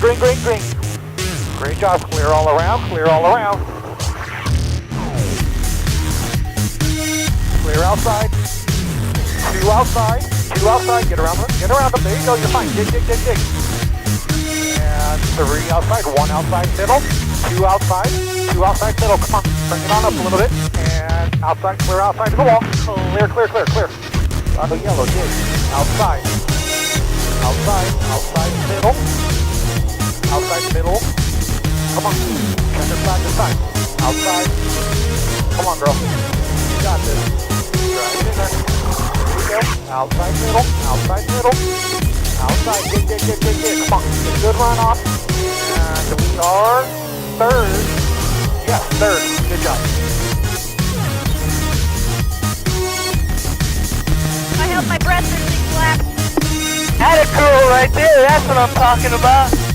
green, green, green. Great job, clear all around, clear all around. Clear outside. Two outside, get around them, there you go, you're fine, dig. And three outside, one outside middle, two outside middle, come on, bring it on up a little bit, and outside, clear outside to the wall, clear. On the yellow, dig, outside middle, come on, turn it side to side, outside, come on girl, you got this, drive it in there. Outside middle, outside, dig, come on, get a good run off, and we are third, yes, third, good job. I held my breath for 6 laps. Had it cool right there, that's what I'm talking about.